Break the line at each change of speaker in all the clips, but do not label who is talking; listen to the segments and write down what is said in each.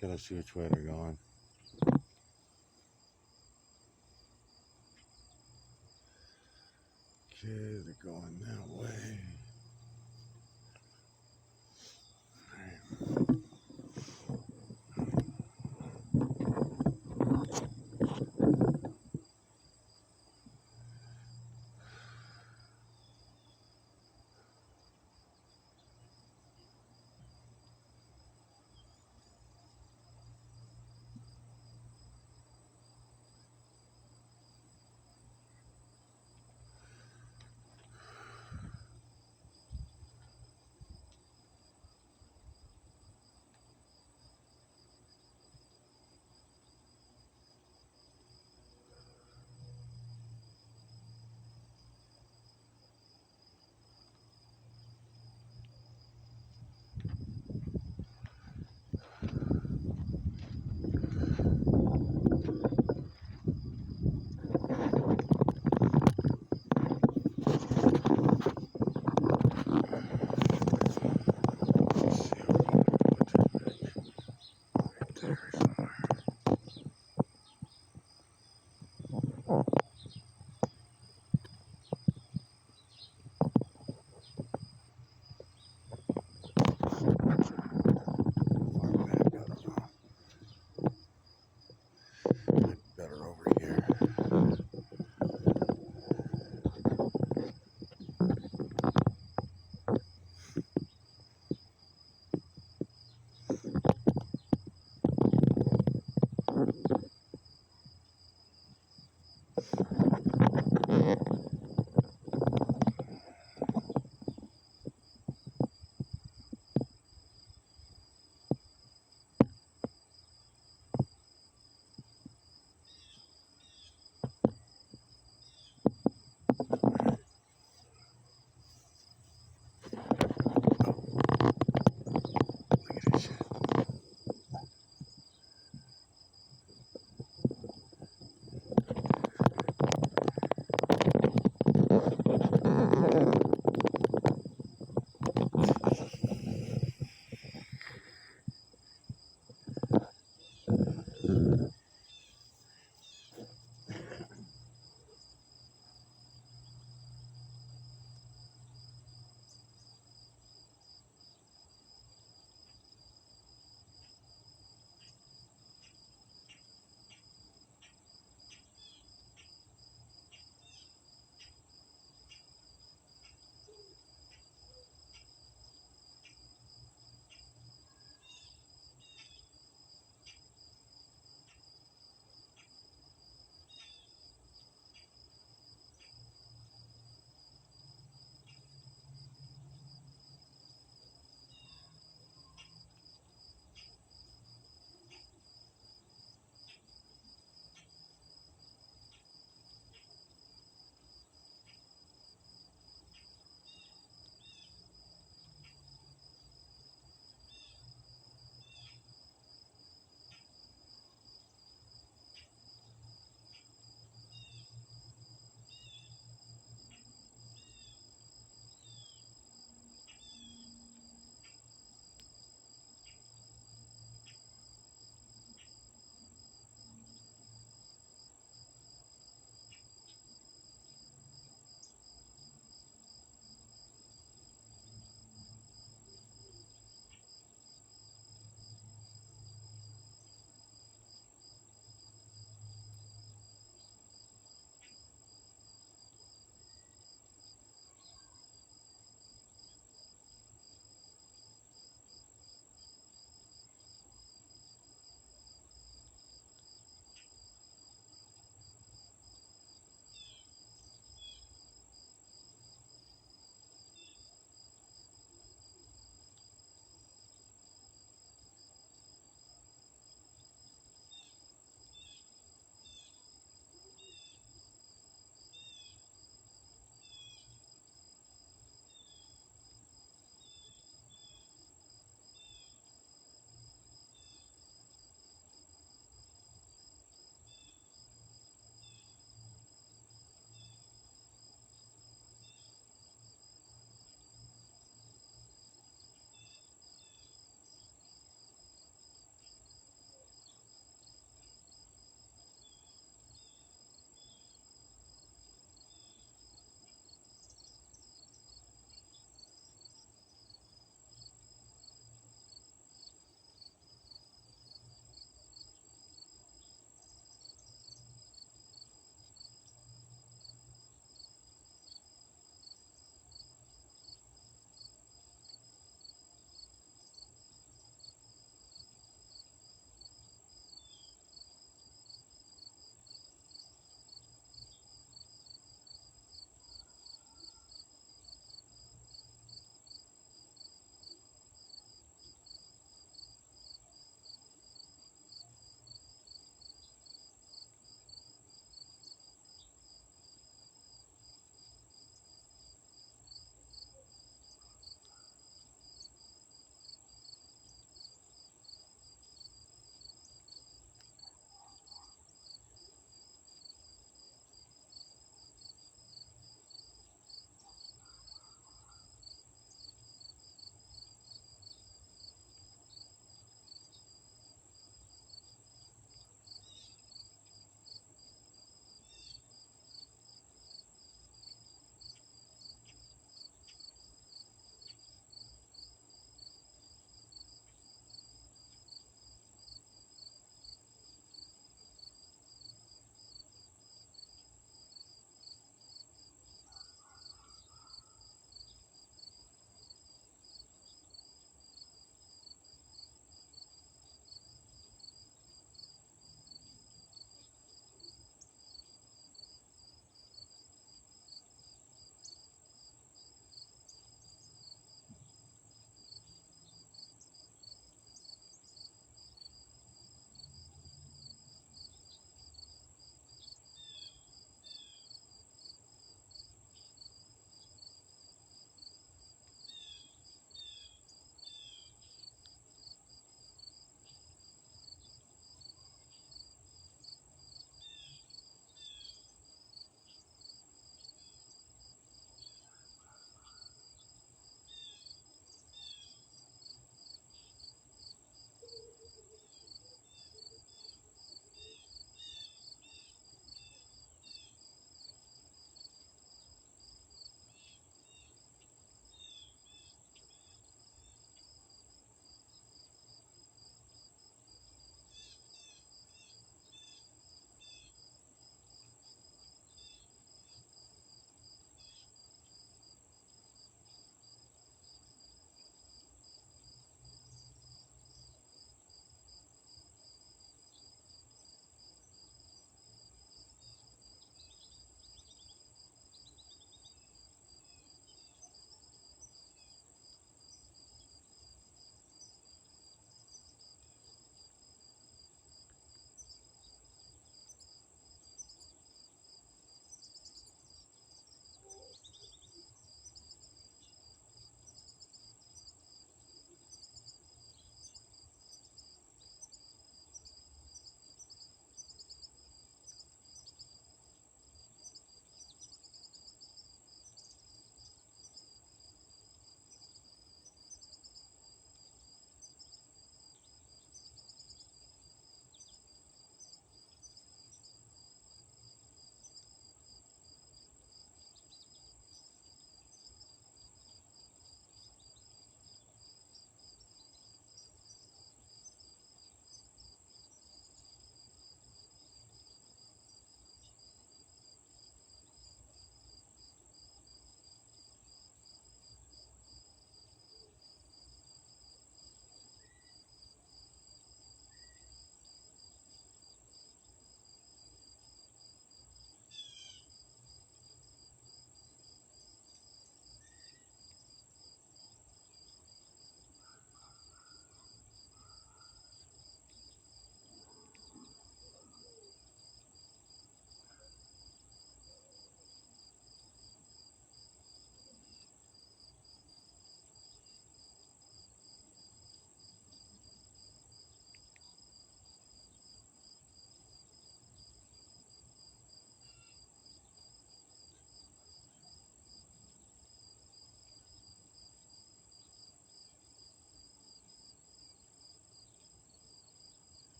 Gotta see which way they're going. Okay, they're going that way. Better over here. Look at this shit.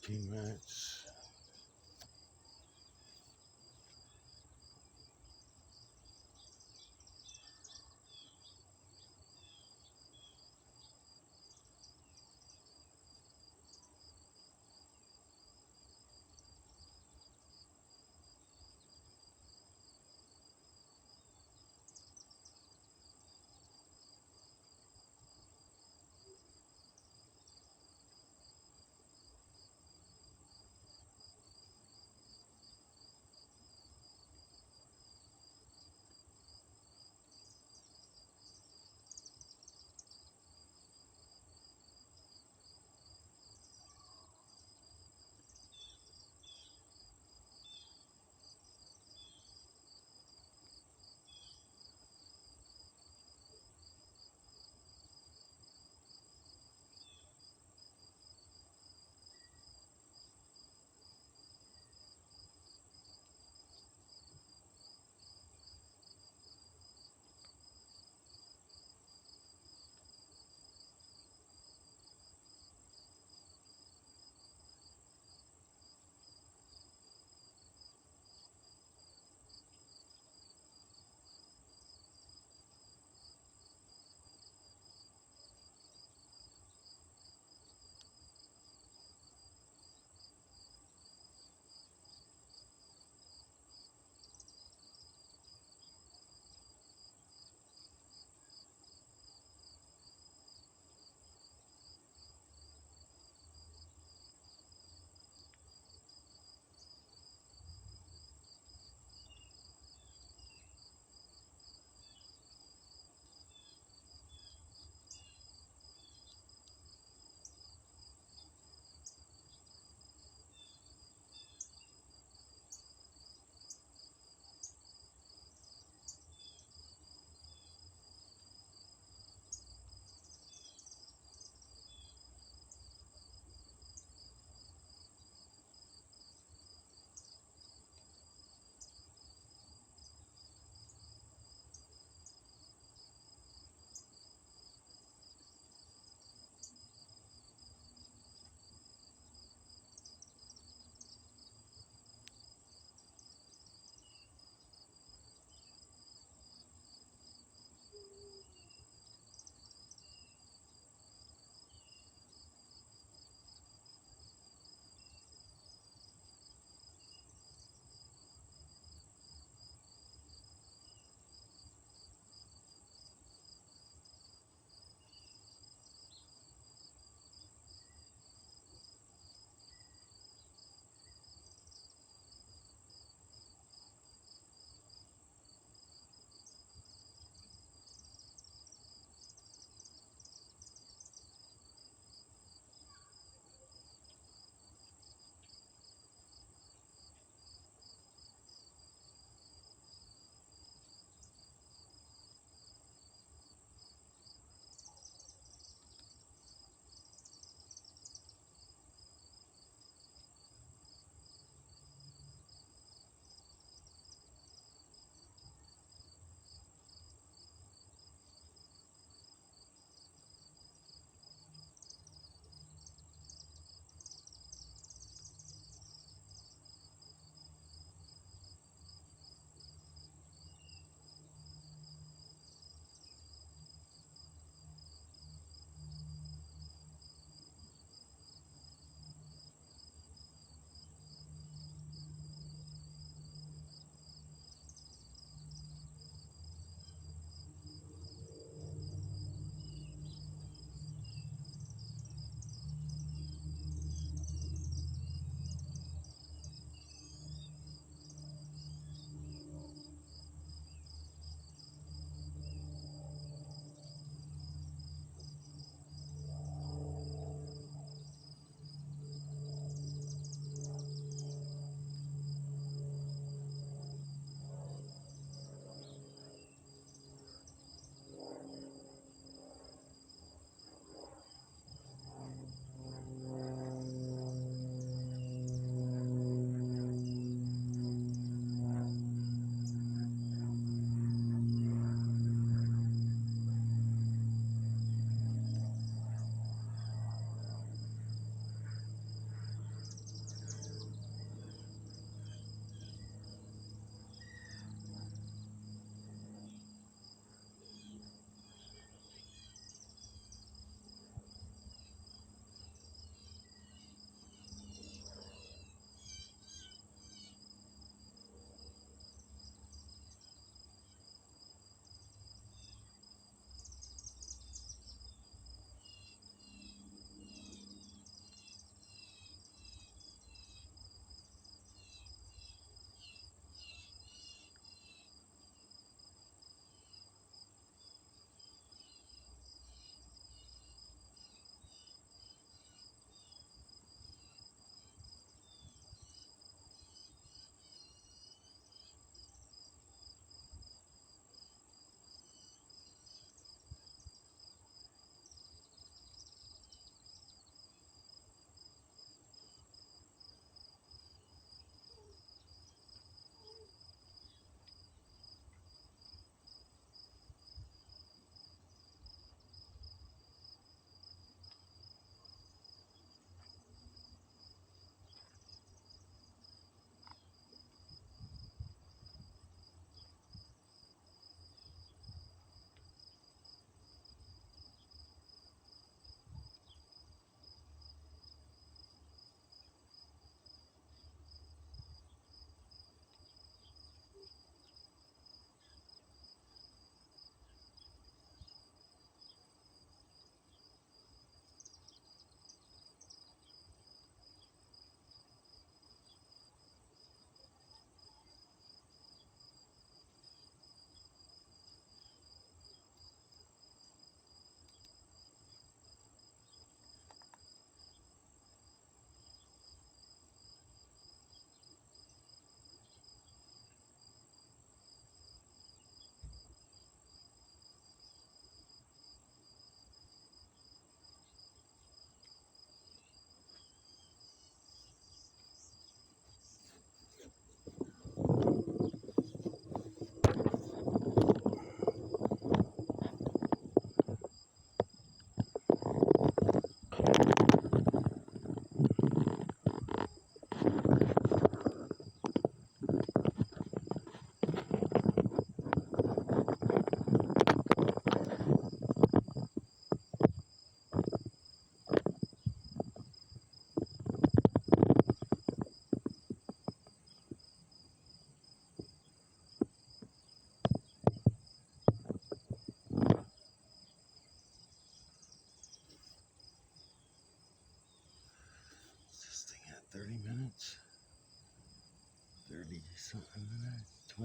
15 minutes.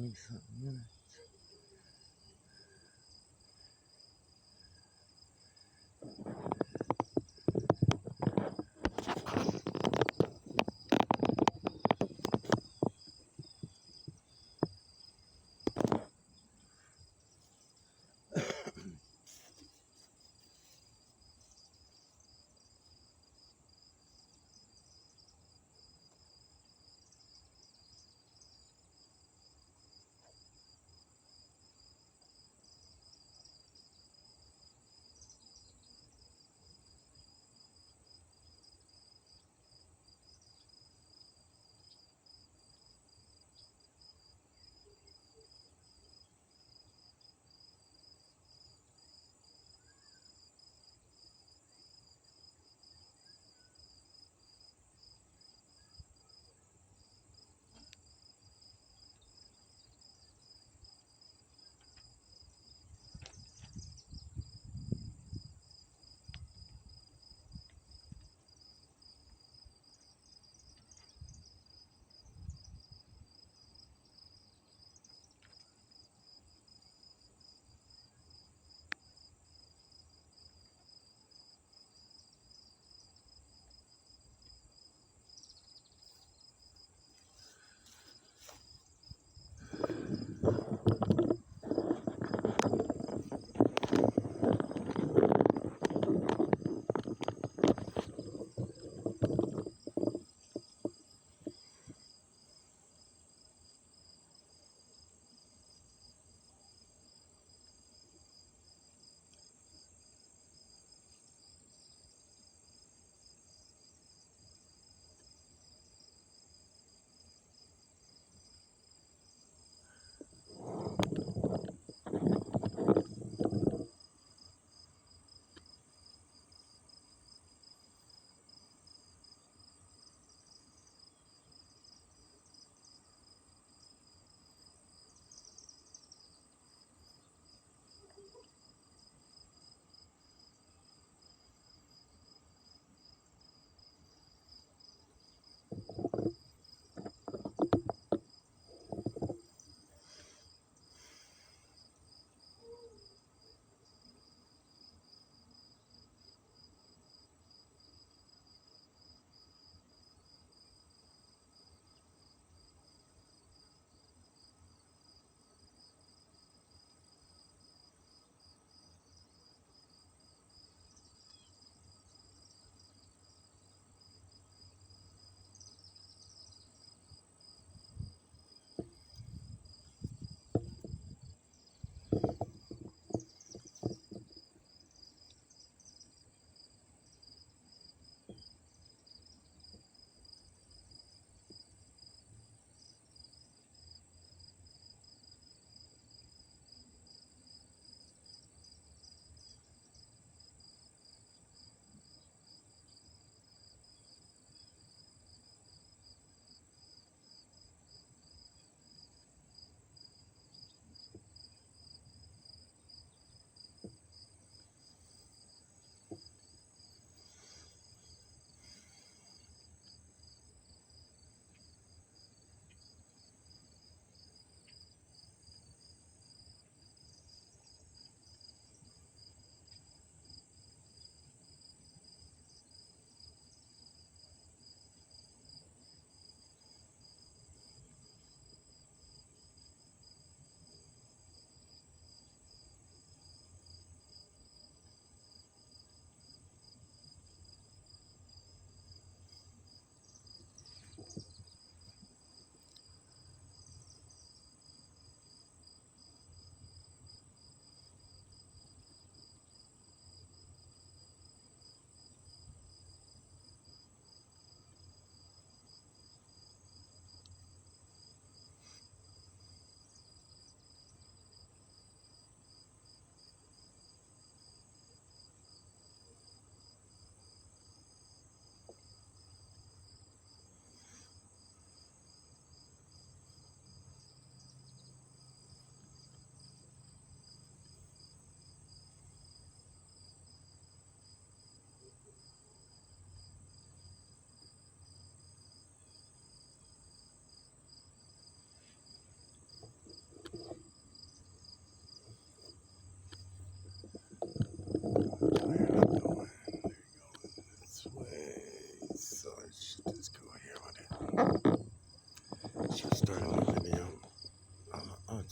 20 something minutes.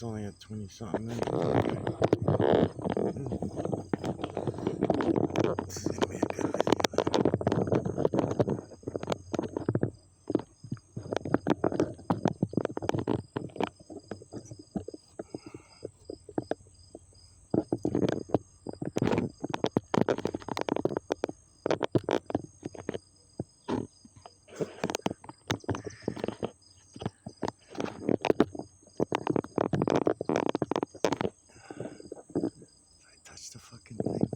It's only at 20 something minutes. Okay. This is gonna be a good video. If I touch the fucking thing.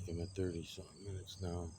I'm at 30 something minutes now.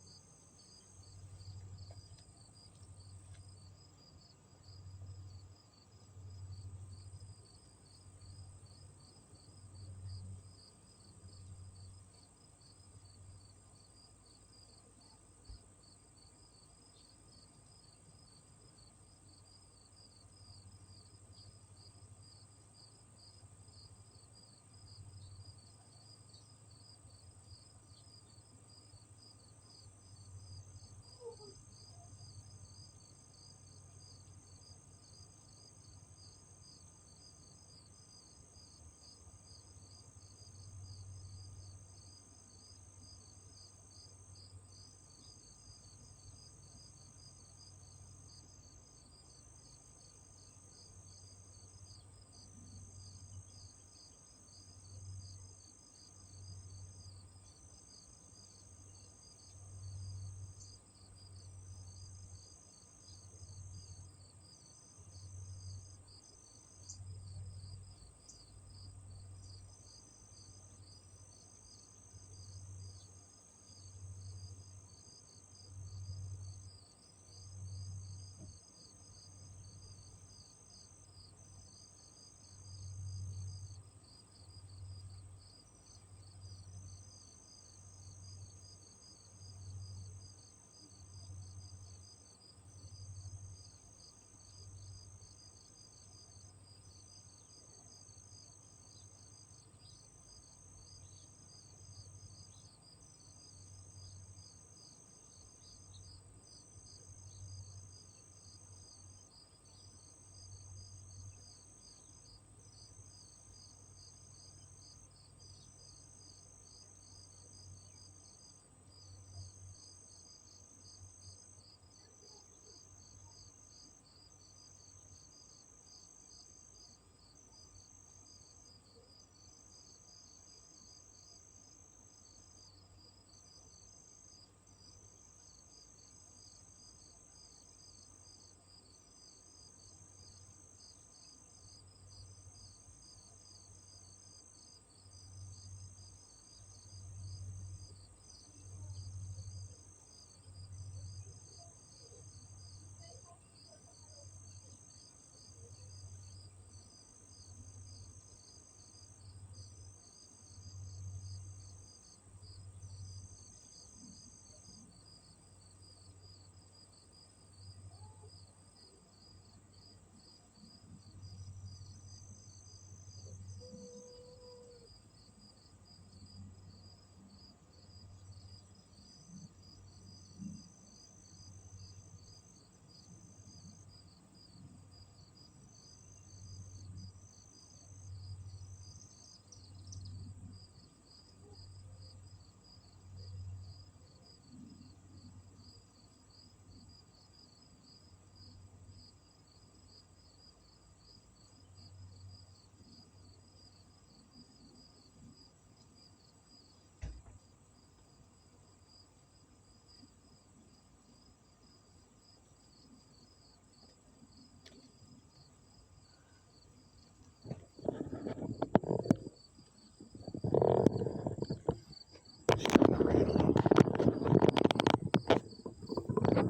It's starting to rain a little.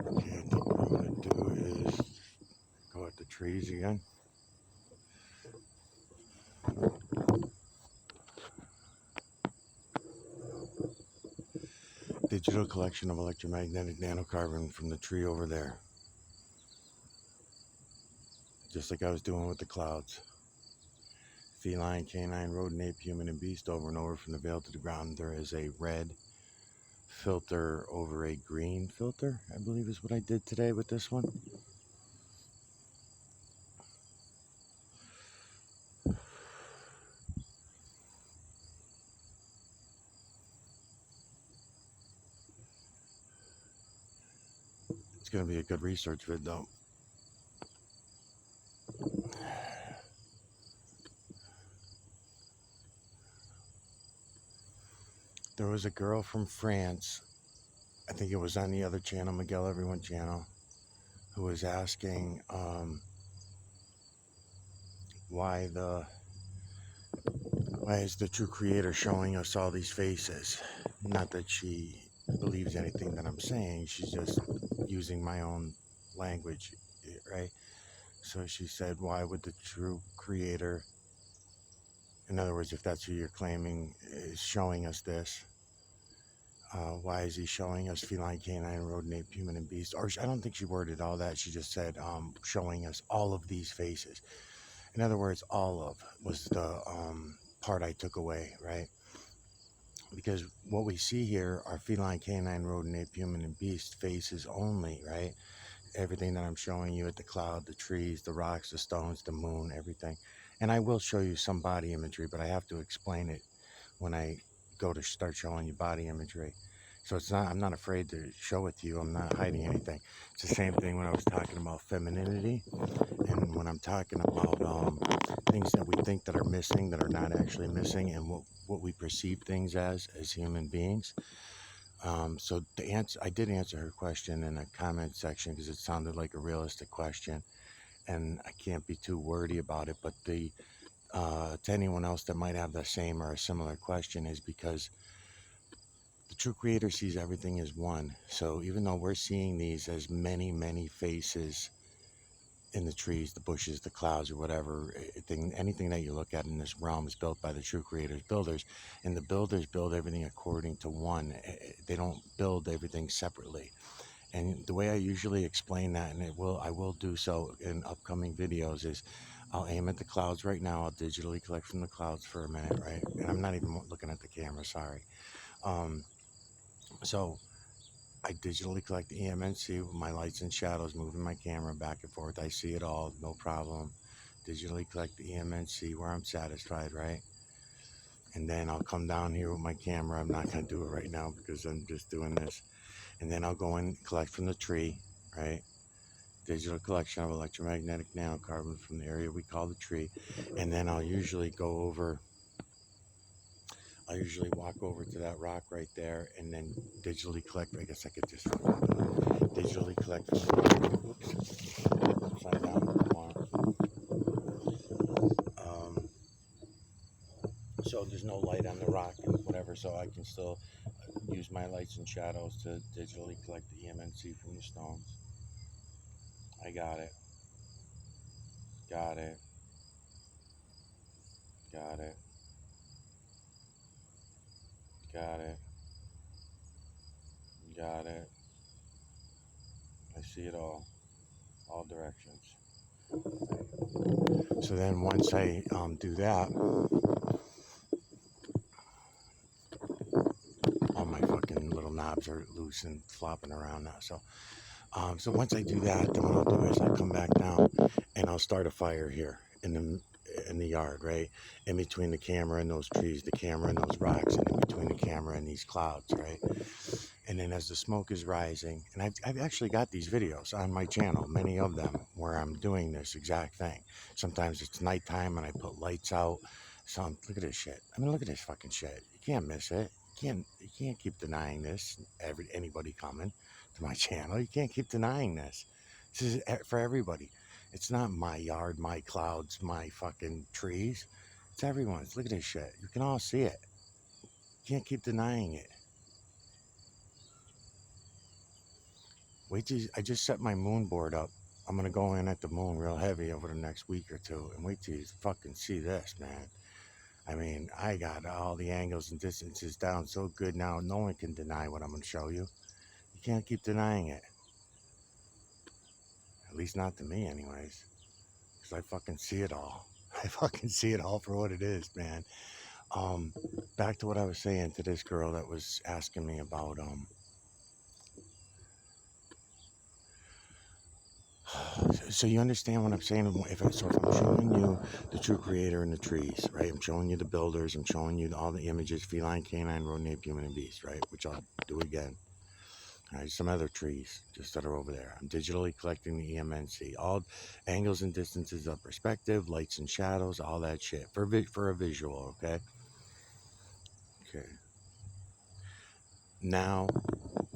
Okay, I think what I'm going to do is go at the trees again. Digital collection of electromagnetic nanocarbon from the tree over there. Just like I was doing with the clouds. Feline, canine, rodent, ape, human, and beast over and over from the veil to the ground. There is a red filter over a green filter, I believe is what I did today with this one. It's going to be a good research vid though. There was a girl from France, I think it was on the other channel, Miguel Everyone channel, who was asking why the Why is the true creator showing us all these faces? Not that she believes anything that I'm saying, she's just using my own language, right? So she said, why would the true creator, in other words, if that's who you're claiming is showing us this, why is he showing us feline, canine, rodent, ape, human, and beast? Or I don't think she worded all that. She just said showing us all of these faces. In other words, all of was the part I took away, right? Because what we see here are feline, canine, rodent, ape, human, and beast faces only, right? Everything that I'm showing you at the cloud, the trees, the rocks, the stones, the moon, everything. And I will show you some body imagery, but I have to explain it when I go to start showing you body imagery. So it's not, I'm not afraid to show it to you. I'm not hiding anything. It's the same thing when I was talking about femininity and when I'm talking about things that we think that are missing, that are not actually missing, and what we perceive things as human beings. So the answer, I did answer her question in a comment section because it sounded like a realistic question, and I can't be too wordy about it. But to anyone else that might have the same or a similar question is because the true creator sees everything as one. So even though we're seeing these as many, many faces in the trees, the bushes, the clouds, or whatever, anything that you look at in this realm is built by the true creator's builders, and the builders build everything according to one. They don't build everything separately. And the way I usually explain that, and I will do so in upcoming videos, is I'll aim at the clouds right now. I'll digitally collect from the clouds for a minute, right? And I'm not even looking at the camera, sorry. So I digitally collect the EMNC with my lights and shadows, moving my camera back and forth. I see it all, no problem. Digitally collect the EMNC where I'm satisfied, right? And then I'll come down here with my camera. I'm not going to do it right now because I'm just doing this. And then I'll go and collect from the tree, right? Digital collection of electromagnetic nanocarbon from the area we call the tree. And then I'll usually walk over to that rock right there and then digitally collect. I guess I could just digitally collect. Oops, upside down. So there's no light on the rock and whatever, so I can still use my lights and shadows to digitally collect the EMNC from the stones. I got it. Got it. Got it. Got it. Got it. I see it all directions. So then once I do that, all my fucking little knobs are loose and flopping around now. So once I do that, then what I'll do is I'll come back down and I'll start a fire here in the yard, right? In between the camera and those trees, the camera and those rocks, and in between the camera and these clouds, right? And then as the smoke is rising, and I've actually got these videos on my channel, many of them, where I'm doing this exact thing. Sometimes it's nighttime and I put lights out. So look at this shit. I mean, look at this fucking shit. You can't miss it. You can't keep denying this. Anybody coming to my channel, you can't keep denying this. This is for everybody. It's not my yard, my clouds, my fucking trees. It's everyone's. Look at this shit. You can all see it. You can't keep denying it. Wait till I just set my moon board up. I'm gonna go in at the moon real heavy over the next week or two, and wait till you fucking see this, man. I mean, I got all the angles and distances down so good now, no one can deny what I'm gonna show you. You can't keep denying it. At least not to me, anyways. Because I fucking see it all. I fucking see it all for what it is, man. Back to what I was saying to this girl that was asking me about, so you understand what I'm saying? If I'm showing you the true creator in the trees, right? I'm showing you the builders. I'm showing you all the images, feline, canine, rodent, ape, human, and beast, right? Which I'll do again. All right, some other trees just that are over there. I'm digitally collecting the EMNC. All angles and distances of perspective, lights and shadows, all that shit. For a visual, okay? Okay. Now,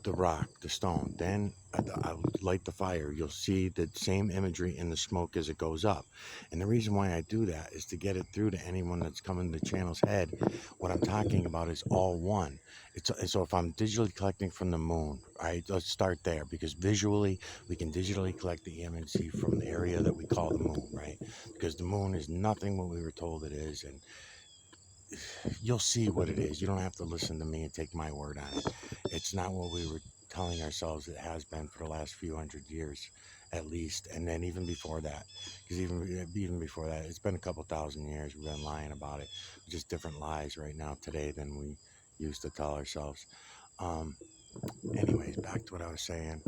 the rock, the stone. Then I light the fire. You'll see the same imagery in the smoke as it goes up. And the reason why I do that is to get it through to anyone that's coming to the channel's head. What I'm talking about is all one. So if I'm digitally collecting from the moon, right, let's start there, because visually we can digitally collect the EMNC from the area that we call the moon, right? Because the moon is nothing what we were told it is, and you'll see what it is. You don't have to listen to me and take my word on it. It's not what we were telling ourselves it has been for the last few hundred years, at least. And then even before that, because even before that, it's been a couple thousand years. We've been lying about it. Just different lies right now today than we used to tell ourselves. Anyways, back to what I was saying.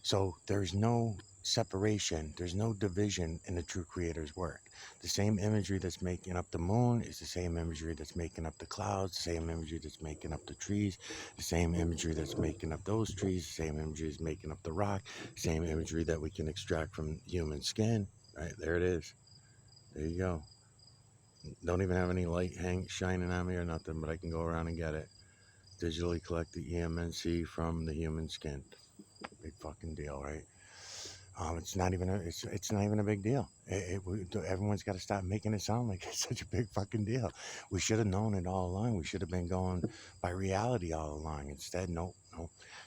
So there's no separation, there's no division in the true creator's work. The same imagery that's making up the moon is the same imagery that's making up the clouds, the same imagery that's making up the trees, the same imagery that's making up those trees, the same imagery is making up the rock, same imagery that we can extract from human skin. Right, there it is. There you go. Don't even have any light shining on me or nothing, but I can go around and get it. Digitally collect the EMNC from the human skin. Big fucking deal, right? It's not even a big deal. Everyone's got to stop making it sound like it's such a big fucking deal. We should have known it all along. We should have been going by reality all along. Instead, nope.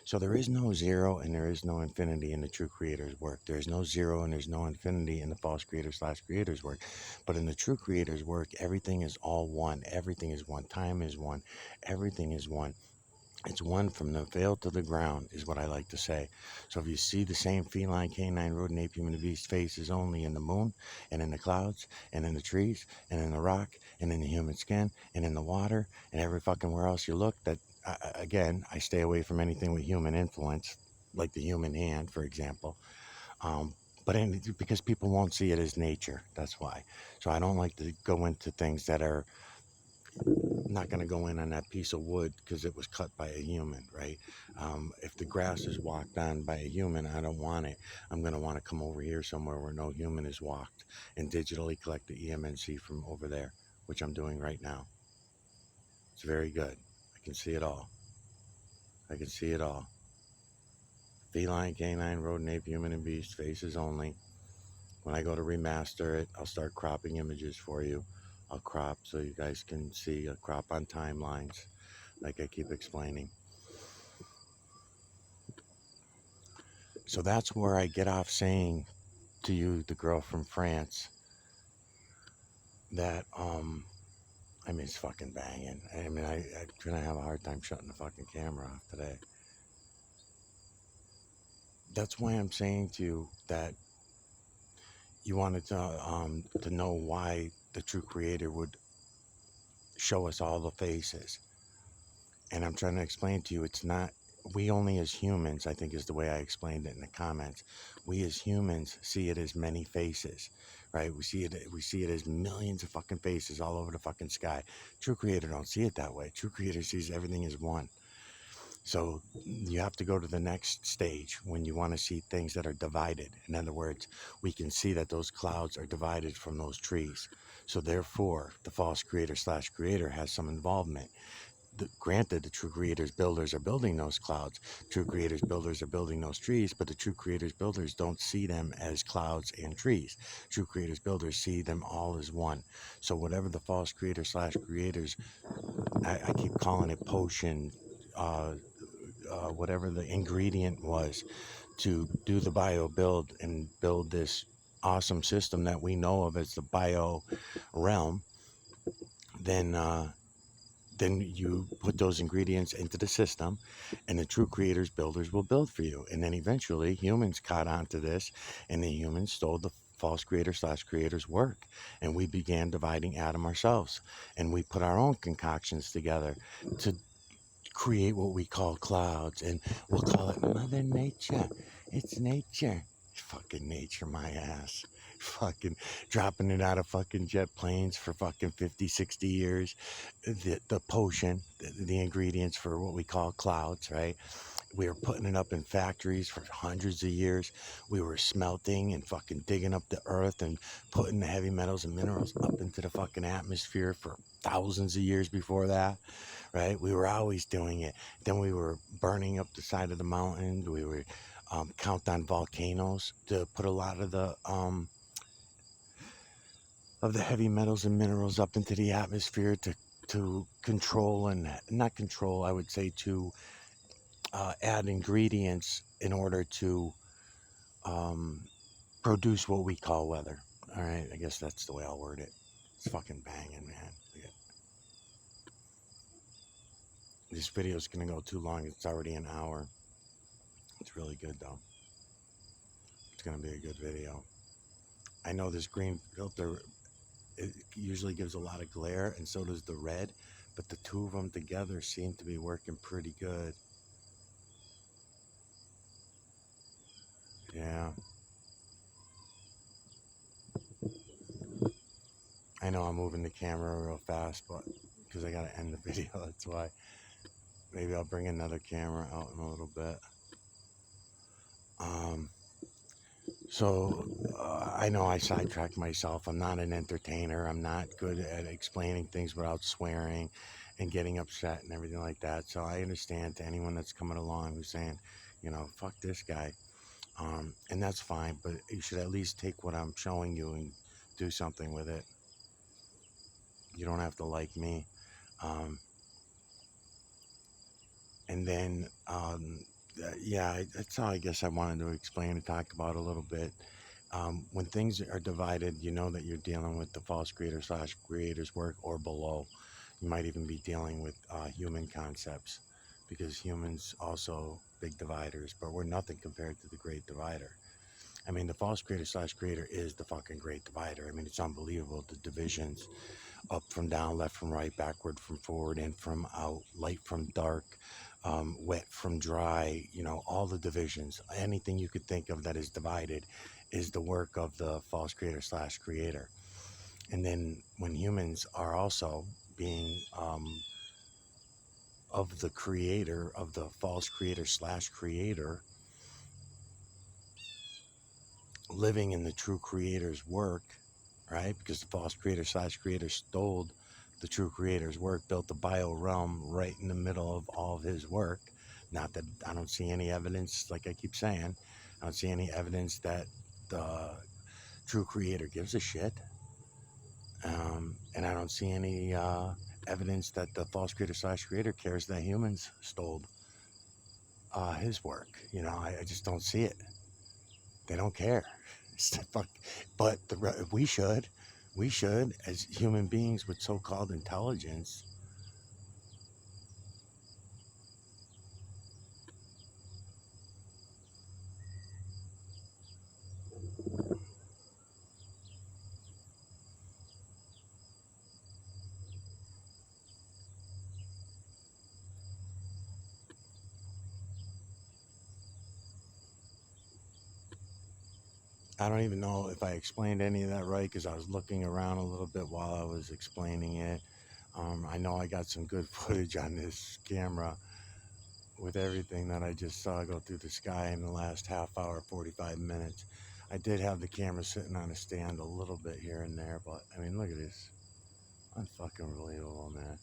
So there is no zero and there is no infinity in the true creator's work. There is no zero and there's no infinity in the false creator/creator's work. But in the true creator's work, everything is all one. Everything is one. Time is one. Everything is one. It's one from the veil to the ground, is what I like to say. So if you see the same feline, canine, rodent, ape, human, beast faces only in the moon, and in the clouds, and in the trees, and in the rock, and in the human skin, and in the water, and every fucking where else you look, that, again, I stay away from anything with human influence, like the human hand, for example. Because people won't see it as nature, that's why. So I don't like to go into things that are not going to go in on that piece of wood because it was cut by a human, right? If the grass is walked on by a human, I don't want it. I'm going to want to come over here somewhere where no human is walked and digitally collect the EMNC from over there, which I'm doing right now. It's very good. I can see it all. I can see it all. Feline, canine, rodent, ape, human, and beast, faces only. When I go to remaster it, I'll start cropping images for you. I'll crop so you guys can see. I'll crop on timelines, like I keep explaining. So that's where I get off saying to you, the girl from France, that, I mean, it's fucking banging. I mean, I'm gonna have a hard time shutting the fucking camera off today. That's why I'm saying to you that you wanted to know why the true creator would show us all the faces. And I'm trying to explain to you, it's not, we only as humans, I think is the way I explained it in the comments, we as humans see it as many faces, right? We see it as millions of fucking faces all over the fucking sky. True creator don't see it that way. True creator sees everything as one. So you have to go to the next stage when you want to see things that are divided. In other words, we can see that those clouds are divided from those trees. So therefore, the false creator/creator has some involvement. Granted, the true creators builders are building those clouds. True creators builders are building those trees, but the true creators builders don't see them as clouds and trees. True creators builders see them all as one. So whatever the false creator/creators, I keep calling it potion, whatever the ingredient was to do the bio build and build this awesome system that we know of as the bio realm, then you put those ingredients into the system and the true creators builders will build for you. And then eventually humans caught on to this, and the humans stole the false creator/creators work, and we began dividing Adam ourselves, and we put our own concoctions together to create what we call clouds, and we'll call it Mother Nature. It's nature. Fucking nature, my ass. Fucking dropping it out of fucking jet planes for fucking 50, 60 years. The potion, the ingredients for what we call clouds, right? We were putting it up in factories for hundreds of years. We were smelting and fucking digging up the earth and putting the heavy metals and minerals up into the fucking atmosphere for thousands of years before that, right? We were always doing it. Then we were burning up the side of the mountains. We were count on volcanoes to put a lot of the heavy metals and minerals up into the atmosphere to control and not control, I would say to add ingredients in order to um, produce what we call weather. All right, I guess that's the way I'll word it. It's fucking banging, man. This video is gonna go too long. It's already an hour. It's really good though. It's gonna be a good video. I know this green filter, it usually gives a lot of glare, and so does the red, but the two of them together seem to be working pretty good. Yeah, I know I'm moving the camera real fast, but because I gotta end the video, that's why. Maybe I'll bring another camera out in a little bit. Um, I know I sidetracked myself. I'm not an entertainer. I'm not good at explaining things without swearing and getting upset and everything like that. So I understand to anyone that's coming along who's saying, fuck this guy. And that's fine, but you should at least take what I'm showing you and do something with it. You don't have to like me. Um, and then, yeah, that's all I guess I wanted to explain and talk about a little bit. When things are divided, you know that you're dealing with the false creator slash creator's work or below. You might even be dealing with human concepts because humans also big dividers, but we're nothing compared to the great divider. I mean, the false creator slash creator is the fucking great divider. I mean, it's unbelievable. The divisions up from down, left from right, backward from forward, in from out, light from dark, wet from dry, all the divisions. Anything you could think of that is divided is the work of the false creator slash creator. And then when humans are also being of the creator, of the false creator slash creator, living in the true creator's work, right? Because the false creator slash creator stole the true creator's work, built the bio realm right in the middle of all of his work. Not that I don't see any evidence, like I keep saying, I don't see any evidence that the true creator gives a shit. And I don't see any evidence that the false creator slash creator cares that humans stole his work. I just don't see it. They don't care. But we should, as human beings with so-called intelligence, I don't even know if I explained any of that right because I was looking around a little bit while I was explaining it. I know I got some good footage on this camera with everything that I just saw go through the sky in the last half hour, 45 minutes. I did have the camera sitting on a stand a little bit here and there, but I mean, look at this. Unfucking believable, man.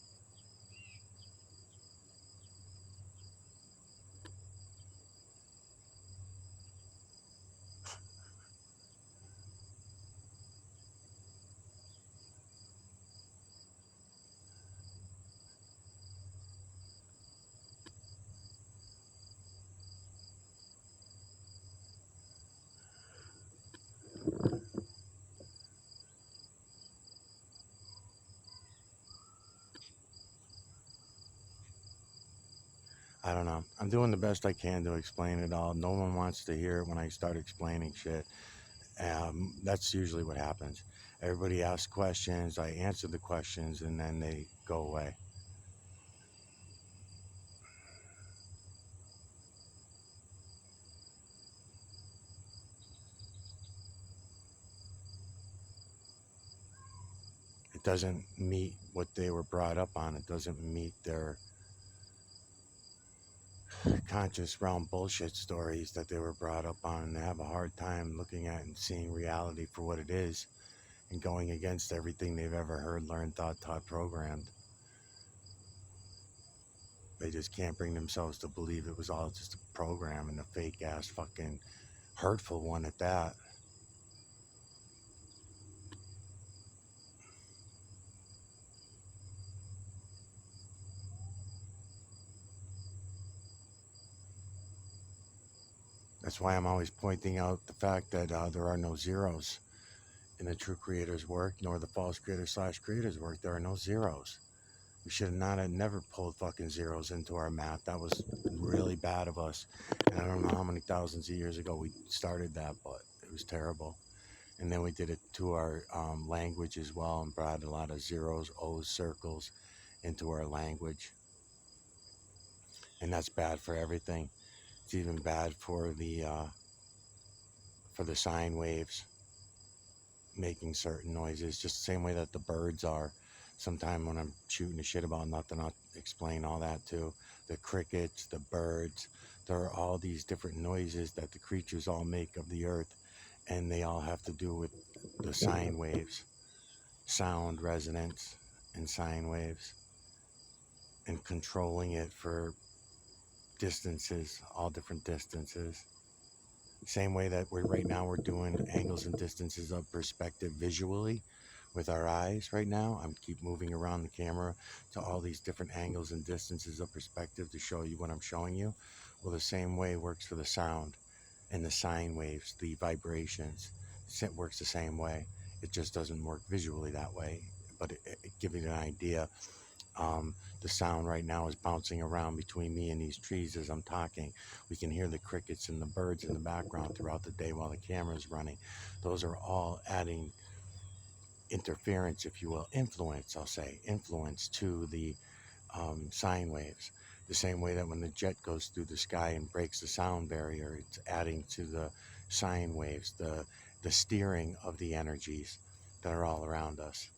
I don't know. I'm doing the best I can to explain it all. No one wants to hear it when I start explaining shit. That's usually what happens. Everybody asks questions, I answer the questions, and then they go away. It doesn't meet what they were brought up on. It doesn't meet their conscious realm bullshit stories that they were brought up on. And they have a hard time looking at and seeing reality for what it is and going against everything they've ever heard, learned, thought, taught, programmed. They just can't bring themselves to believe it was all just a program, and a fake ass fucking hurtful one at that. That's why I'm always pointing out the fact that there are no zeros in the true creator's work, nor the false creator / creator's work. There are no zeros. We should have not have never pulled fucking zeros into our math. That was really bad of us. And I don't know how many thousands of years ago we started that, but it was terrible. And then we did it to our language as well, and brought a lot of zeros, O's, circles into our language. And that's bad for everything. It's even bad for the sine waves making certain noises, just the same way that the birds are. Sometime when I'm shooting the shit about nothing, I'll explain all that too. The crickets, the birds, there are all these different noises that the creatures all make of the earth, and they all have to do with the sine waves, sound resonance, and sine waves, and controlling it for distances, all different distances. Same way that right now we're doing angles and distances of perspective visually with our eyes right now. I'm keep moving around the camera to all these different angles and distances of perspective to show you what I'm showing you. Well, the same way works for the sound and the sine waves, the vibrations. It works the same way. It just doesn't work visually that way, but it gives you an idea. The sound right now is bouncing around between me and these trees as I'm talking. We can hear the crickets and the birds in the background throughout the day while the camera is running. Those are all adding interference, if you will, influence, I'll say, influence to the sine waves. The same way that when the jet goes through the sky and breaks the sound barrier, it's adding to the sine waves, the steering of the energies that are all around us.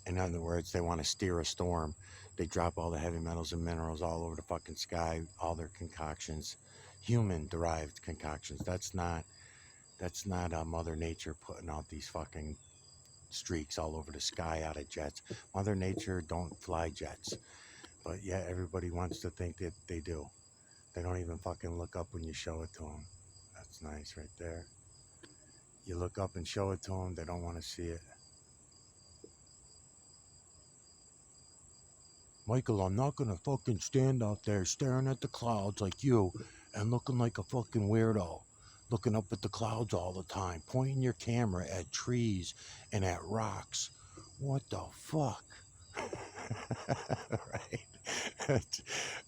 In other words, they want to steer a storm. They drop all the heavy metals and minerals all over the fucking sky, all their concoctions, human-derived concoctions. That's not Mother Nature putting out these fucking streaks all over the sky out of jets. Mother Nature don't fly jets, but yeah, everybody wants to think that they do. They don't even fucking look up when you show it to them. That's nice right there. You look up and show it to them, they don't want to see it. Michael, I'm not gonna fucking stand out there staring at the clouds like you and looking like a fucking weirdo, looking up at the clouds all the time, pointing your camera at trees and at rocks. What the fuck? Right?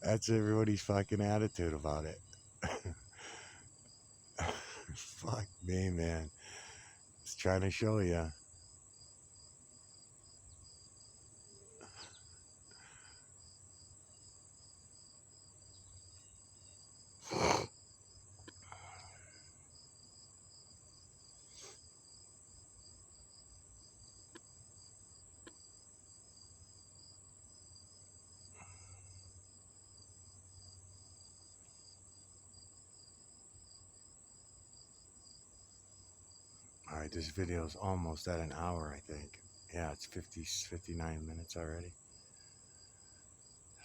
That's everybody's fucking attitude about it. Fuck me, man. Just trying to show you. All right, this video is almost at an hour, I think. Yeah, it's 59 minutes already.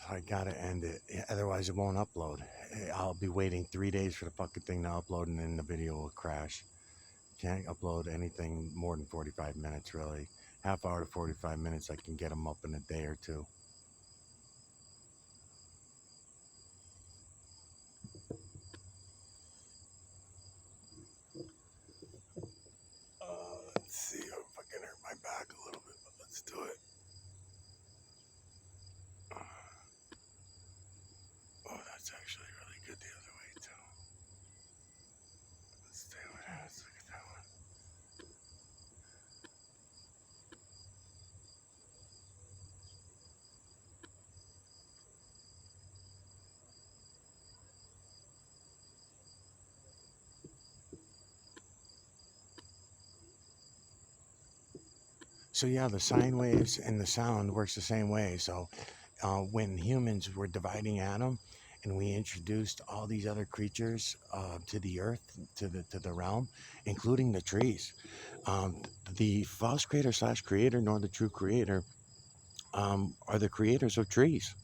I gotta end it, otherwise it won't upload. I'll be waiting 3 days for the fucking thing to upload, and then the video will crash. Can't upload anything more than 45 minutes, really. Half hour to 45 minutes, I can get them up in a day or two. Let's see if I can hurt my back a little bit, but let's do it. Oh, that's actually really good the other way, too. Let's stay with that. Let's look at that one. So yeah, the sine waves and the sound works the same way. So when humans were dividing Adam, and we introduced all these other creatures to the earth, to the realm, including the trees, the false creator / creator, nor the true creator, are the creators of trees.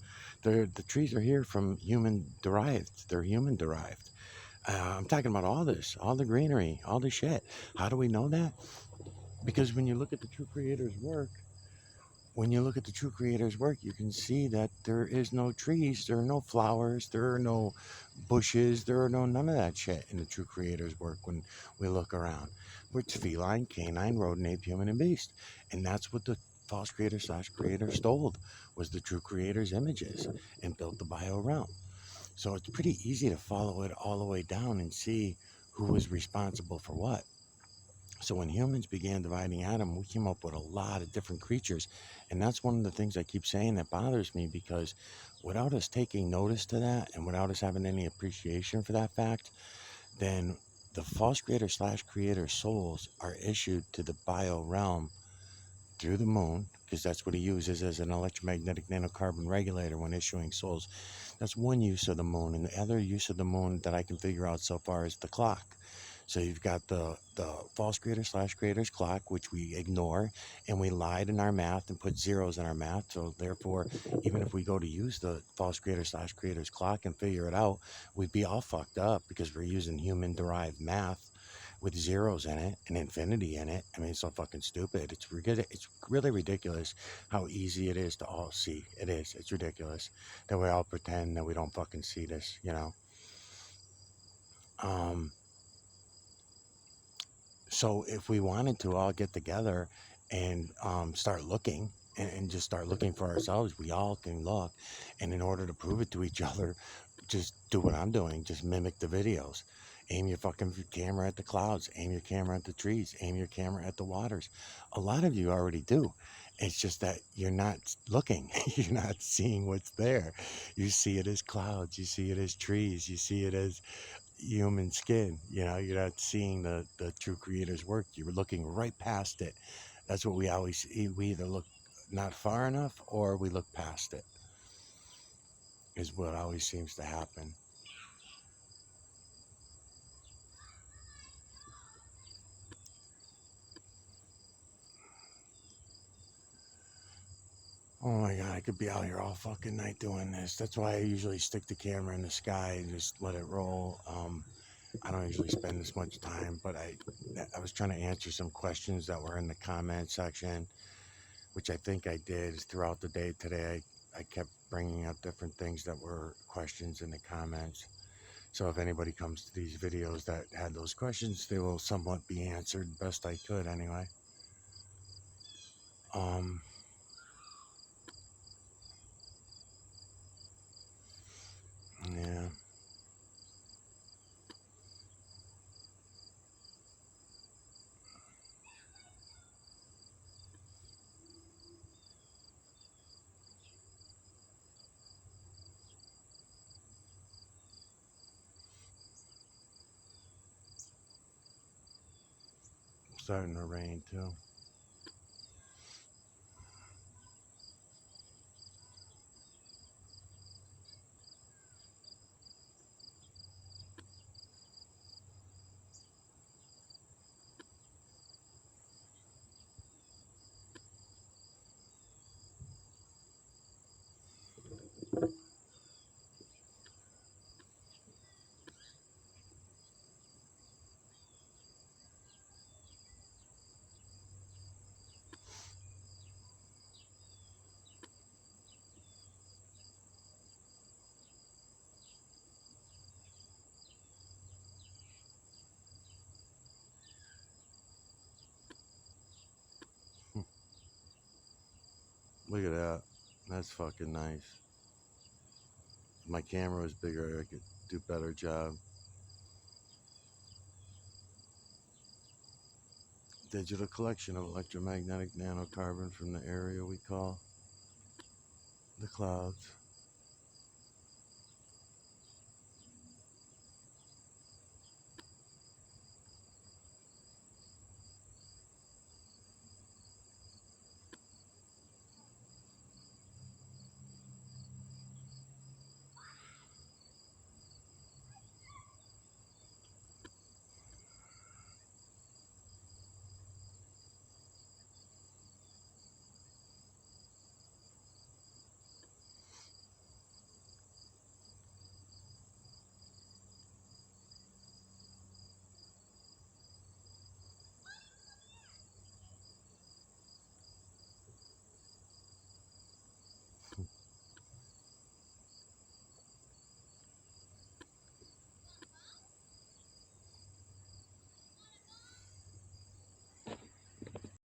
The trees are here from human derived. They're human derived. I'm talking about all this, all the greenery, all the shit. How do we know that? Because when you look at the true creator's work, you can see that there is no trees, there are no flowers, there are no bushes, there are no none of that shit in the true creator's work when we look around. It's feline, canine, rodent, ape, human, and beast. And that's what the false creator slash creator stole, was the true creator's images and built the bio realm. So it's pretty easy to follow it all the way down and see who was responsible for what. So when humans began dividing Adam, we came up with a lot of different creatures. And that's one of the things I keep saying that bothers me, because without us taking notice to that and without us having any appreciation for that fact, then the false creator slash creator souls are issued to the bio realm through the moon, because that's what he uses as an electromagnetic nanocarbon regulator when issuing souls. That's one use of the moon. And the other use of the moon that I can figure out so far is the clock. So you've got the false creator slash creator's clock, which we ignore, and we lied in our math and put zeros in our math. So therefore, even if we go to use the false creator slash creator's clock and figure it out, we'd be all fucked up because we're using human derived math with zeros in it and infinity in it. I mean, it's so fucking stupid. It's really ridiculous how easy it is to all see. It is. It's ridiculous that we all pretend that we don't fucking see this, you know? Um, so if we wanted to all get together and start looking and just start looking for ourselves, we all can look. And in order to prove it to each other, just do what I'm doing. Just mimic the videos. Aim your fucking camera at the clouds. Aim your camera at the trees. Aim your camera at the waters. A lot of you already do. It's just that you're not looking. You're not seeing what's there. You see it as clouds. You see it as trees. You see it as human skin. You know, you're not seeing the true creator's work. You're looking right past it. That's what we always see. We either look not far enough or we look past it, is what always seems to happen. Oh my God, I could be out here all fucking night doing this. That's why I usually stick the camera in the sky and just let it roll. I don't usually spend this much time, but I was trying to answer some questions that were in the comment section, which I think I did throughout the day today. I kept bringing up different things that were questions in the comments. So if anybody comes to these videos that had those questions, they will somewhat be answered best I could anyway. Um, yeah. Starting to rain too. Look at that. That's fucking nice. If my camera was bigger, I could do a better job. Digital collection of electromagnetic nanocarbon from the area we call the clouds.